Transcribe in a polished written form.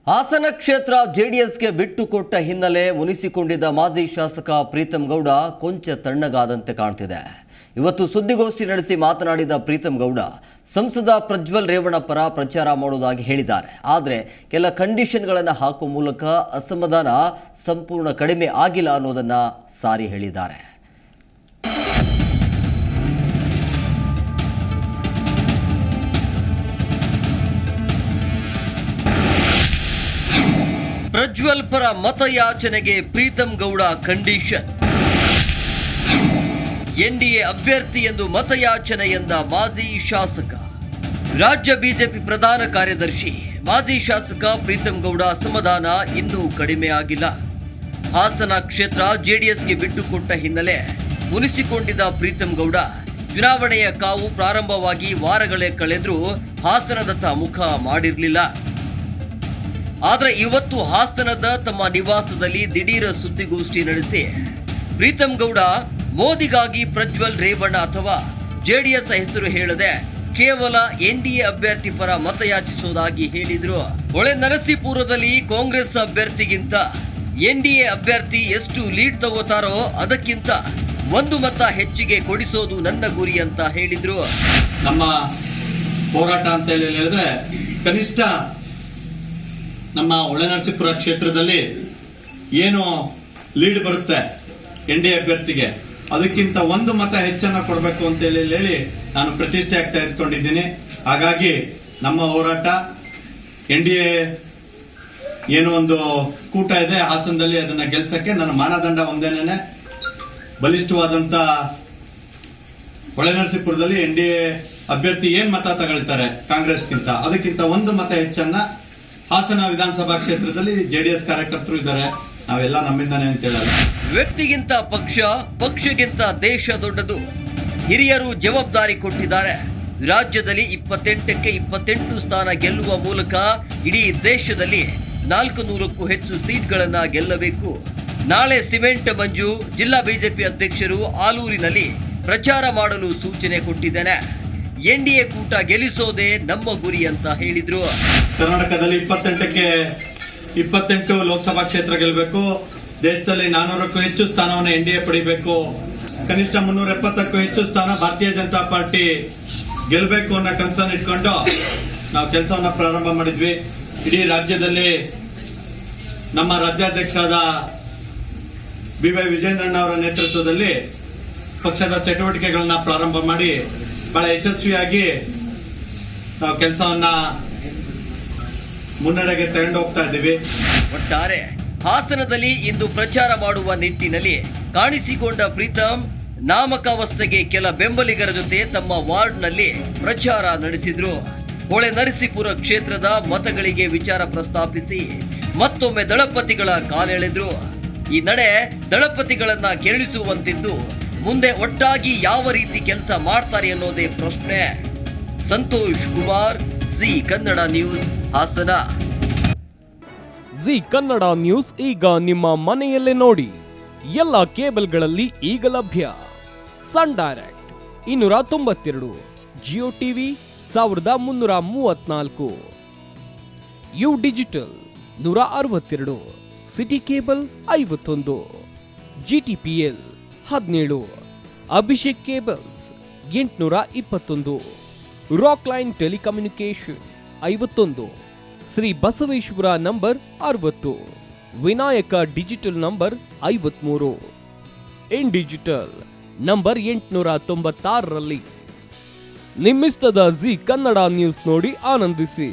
ಹಾಸನ ಕ್ಷೇತ್ರ ಜೆಡಿಎಸ್ಗೆ ಬಿಟ್ಟುಕೊಟ್ಟ ಹಿನ್ನೆಲೆ ಮುನಿಸಿಕೊಂಡಿದ್ದ ಮಾಜಿ ಶಾಸಕ ಪ್ರೀತಂ ಗೌಡ ಕೊಂಚ ತಣ್ಣಗಾದಂತೆ ಕಾಣ್ತಿದೆ. ಇವತ್ತು ಸುದ್ದಿಗೋಷ್ಠಿ ನಡೆಸಿ ಮಾತನಾಡಿದ ಪ್ರೀತಂ ಗೌಡ ಸಂಸದ ಪ್ರಜ್ವಲ್ ರೇವಣ್ಣ ಪರ ಪ್ರಚಾರ ಮಾಡುವುದಾಗಿ ಹೇಳಿದ್ದಾರೆ. ಆದರೆ ಕೆಲ ಕಂಡೀಷನ್ಗಳನ್ನು ಹಾಕುವ ಮೂಲಕ ಅಸಮಾಧಾನ ಸಂಪೂರ್ಣ ಕಡಿಮೆ ಆಗಿಲ್ಲ ಅನ್ನೋದನ್ನ ಸಾರಿ ಹೇಳಿದ್ದಾರೆ. ಪ್ರಜ್ವಲ್ ಪರ ಮತಯಾಚನೆಗೆ ಪ್ರೀತಂ ಗೌಡ ಕಂಡೀಷನ್. ಎನ್ಡಿಎ ಅಭ್ಯರ್ಥಿ ಎಂದು ಮತಯಾಚನೆ ಎಂದ ಮಾಜಿ ಶಾಸಕ. ರಾಜ್ಯ ಬಿಜೆಪಿ ಪ್ರಧಾನ ಕಾರ್ಯದರ್ಶಿ ಮಾಜಿ ಶಾಸಕ ಪ್ರೀತಂ ಗೌಡ ಅಸಮಾಧಾನ ಇನ್ನೂ ಕಡಿಮೆ ಆಗಿಲ್ಲ. ಹಾಸನ ಕ್ಷೇತ್ರ ಜೆಡಿಎಸ್ಗೆ ಬಿಟ್ಟುಕೊಟ್ಟ ಹಿನ್ನೆಲೆ ಮುನಿಸಿಕೊಂಡಿದ್ದ ಪ್ರೀತಂ ಗೌಡ ಚುನಾವಣೆಯ ಕಾವು ಪ್ರಾರಂಭವಾಗಿ ವಾರಗಳೇ ಕಳೆದರೂ ಹಾಸನದತ್ತ ಮುಖ ಮಾಡಿರಲಿಲ್ಲ. ಆದರೆ ಇವತ್ತು ಹಾಸನದ ತಮ್ಮ ನಿವಾಸದಲ್ಲಿ ದಿಢೀರ ಸುದ್ದಿಗೋಷ್ಠಿ ನಡೆಸಿ ಪ್ರೀತಂ ಗೌಡ ಮೋದಿಗಾಗಿ ಪ್ರಜ್ವಲ್ ರೇವಣ್ಣ ಅಥವಾ ಜೆಡಿಎಸ್ ಹೆಸರು ಹೇಳದೆ ಕೇವಲ ಎನ್ಡಿಎ ಅಭ್ಯರ್ಥಿ ಪರ ಮತಯಾಚಿಸುವುದಾಗಿ ಹೇಳಿದ್ರು. ಹೊಳೆನರಸೀಪುರದಲ್ಲಿ ಕಾಂಗ್ರೆಸ್ ಅಭ್ಯರ್ಥಿಗಿಂತ ಎನ್ಡಿಎ ಅಭ್ಯರ್ಥಿ ಎಷ್ಟು ಲೀಡ್ ತಗೋತಾರೋ ಅದಕ್ಕಿಂತ 1 ಮತ ಹೆಚ್ಚಿಗೆ ಕೊಡಿಸೋದು ನನ್ನ ಗುರಿ ಅಂತ ಹೇಳಿದ್ರು. ನಮ್ಮ ಹೋರಾಟ ಅಂತ ಹೇಳಿದ್ರೆ ಕನಿಷ್ಠ ನಮ್ಮ ಹೊಳೆನರಸೀಪುರ ಕ್ಷೇತ್ರದಲ್ಲಿ ಏನು ಲೀಡ್ ಬರುತ್ತೆ ಎನ್ಡಿಎ ಅಭ್ಯರ್ಥಿಗೆ ಅದಕ್ಕಿಂತ 1 ಮತ ಹೆಚ್ಚನ್ನ ಕೊಡಬೇಕು ಅಂತ ಹೇಳಿ ನಾನು ಪ್ರತಿಷ್ಠೆ ತೆಗೆದುಕೊಂಡಿದ್ದೀನಿ. ಹಾಗಾಗಿ ನಮ್ಮ ಹೋರಾಟ ಎನ್ಡಿಎ ಏನು ಒಂದು ಕೂಟ ಇದೆ ಹಾಸನದಲ್ಲಿ ಅದನ್ನ ಗೆಲ್ಸಕ್ಕೆ ನನ್ನ ಮಾನದಂಡ ಒಂದೇನೆ ಬಲಿಷ್ಠವಾದಂತ ಹೊಳೆನರಸೀಪುರದಲ್ಲಿ ಎನ್ಡಿಎ ಅಭ್ಯರ್ಥಿ ಏನ್ ಮತ ತಗೊಳ್ತಾರೆ ಕಾಂಗ್ರೆಸ್ಗಿಂತ ಅದಕ್ಕಿಂತ 1 ಮತ ಹೆಚ್ಚನ್ನ ಹಾಸನ ವಿಧಾನಸಭಾ ಕ್ಷೇತ್ರದಲ್ಲಿ ಜೆಡಿಎಸ್ ಕಾರ್ಯಕರ್ತರು ಇದ್ದಾರೆ. ನಾವೆಲ್ಲ ನಮ್ಮಿಂದಾನೆ ಅಂತ ಹೇಳಲ್ಲ. ವ್ಯಕ್ತಿಗಿಂತ ಪಕ್ಷ, ಪಕ್ಷಕ್ಕಿಂತ ದೇಶ ದೊಡ್ಡದು. ಹಿರಿಯರು ಜವಾಬ್ದಾರಿ ಕೊಟ್ಟಿದ್ದಾರೆ. ರಾಜ್ಯದಲ್ಲಿ 28ಕ್ಕೆ 28 ಸ್ಥಾನ ಗೆಲ್ಲುವ ಮೂಲಕ ಇಡೀ ದೇಶದಲ್ಲಿ 400ಕ್ಕೂ ಹೆಚ್ಚು ಸೀಟ್ಗಳನ್ನ ಗೆಲ್ಲಬೇಕು. ನಾಳೆ ಸಿಮೆಂಟ್ ಮಂಜು ಜಿಲ್ಲಾ ಬಿಜೆಪಿ ಅಧ್ಯಕ್ಷರು ಆಲೂರಿನಲ್ಲಿ ಪ್ರಚಾರ ಮಾಡಲು ಸೂಚನೆ ಕೊಟ್ಟಿದ್ದೇನೆ. ಎನ್ಡಿಎ ಕೂಟ ಗೆಲ್ಲಿಸೋದೇ ನಮ್ಮ ಗುರಿ ಅಂತ ಹೇಳಿದ್ರು. ಕರ್ನಾಟಕದಲ್ಲಿ 28ಕ್ಕೆ 28 ಲೋಕಸಭಾ ಕ್ಷೇತ್ರ ಗೆಲ್ಲಬೇಕು. ದೇಶದಲ್ಲಿ 400ಕ್ಕೂ ಹೆಚ್ಚು ಸ್ಥಾನವನ್ನು ಎನ್ಡಿಎ ಪಡಿಬೇಕು. ಕನಿಷ್ಠ 370ಕ್ಕೂ ಹೆಚ್ಚು ಸ್ಥಾನ ಭಾರತೀಯ ಜನತಾ ಪಾರ್ಟಿ ಗೆಲ್ಲಬೇಕು ಅನ್ನೋ ಕನಸನ್ನು ಇಟ್ಕೊಂಡು ನಾವು ಕೆಲಸವನ್ನ ಪ್ರಾರಂಭ ಮಾಡಿದ್ವಿ. ಇಡೀ ರಾಜ್ಯದಲ್ಲಿ ನಮ್ಮ ರಾಜ್ಯಾಧ್ಯಕ್ಷರಾದ ಬಿ.ವೈ. ವಿಜೇಂದ್ರಣ್ಣ ಅವರ ನೇತೃತ್ವದಲ್ಲಿ ಪಕ್ಷದ ಚಟುವಟಿಕೆಗಳನ್ನ ಪ್ರಾರಂಭ ಮಾಡಿ ಬಹಳ ಯಶಸ್ವಿಯಾಗಿ ನಾವು ಕೆಲಸವನ್ನ ಮುನ್ನಡೆಗೆ ತಗೊಂಡು ಹೋಗ್ತಾ ಇದ್ದೀವಿ. ಒಟ್ಟಾರೆ ಹಾಸನದಲ್ಲಿ ಇಂದು ಪ್ರಚಾರ ಮಾಡುವ ನಿಟ್ಟಿನಲ್ಲಿ ಕಾಣಿಸಿಕೊಂಡ ಪ್ರೀತಂ ನಾಮಕಾವಸ್ಥೆಗೆ ಕೆಲ ಬೆಂಬಲಿಗರ ಜೊತೆ ತಮ್ಮ ವಾರ್ಡ್ನಲ್ಲಿ ಪ್ರಚಾರ ನಡೆಸಿದ್ರು. ಹೊಳೆನರಸೀಪುರ ಕ್ಷೇತ್ರದ ಮತಗಳಿಗೆ ವಿಚಾರ ಪ್ರಸ್ತಾಪಿಸಿ ಮತ್ತೊಮ್ಮೆ ದಳಪತಿಗಳ ಕಾಲೆಳೆದ್ರು. ಈ ನಡೆ ದಳಪತಿಗಳನ್ನ ಕೆರಳಿಸುವಂತಿದ್ದು ಮುಂದೆ ಒಟ್ಟಾಗಿ ಯಾವ ರೀತಿ ಕೆಲಸ ಮಾಡ್ತಾರೆ ಅನ್ನೋದೇ ಪ್ರಶ್ನೆ. Santosh Kumar, Zee Kannada news, Hassan. Zee Kannada news ಈಗ ನಿಮ್ಮ ಮನೆಯಲ್ಲೇ ನೋಡಿ. ಎಲ್ಲ ಕೇಬಲ್ಗಳಲ್ಲಿ ಈಗ ಲಭ್ಯ. Sun Direct 292, Jio TV 1334, U digital 162, city cable 51, GTPL 17, Abhishek cables 821, Rockline telecommunication 51, Shri Basaveshwara number 60, Vinayaka digital number 53, in digital number 896ರಲ್ಲಿ. ನಿಮ್ಮಿಸ್ತದ ಜಿ ಕನ್ನಡ ನ್ಯೂಸ್ ನೋಡಿ ಆನಂದಿಸಿ.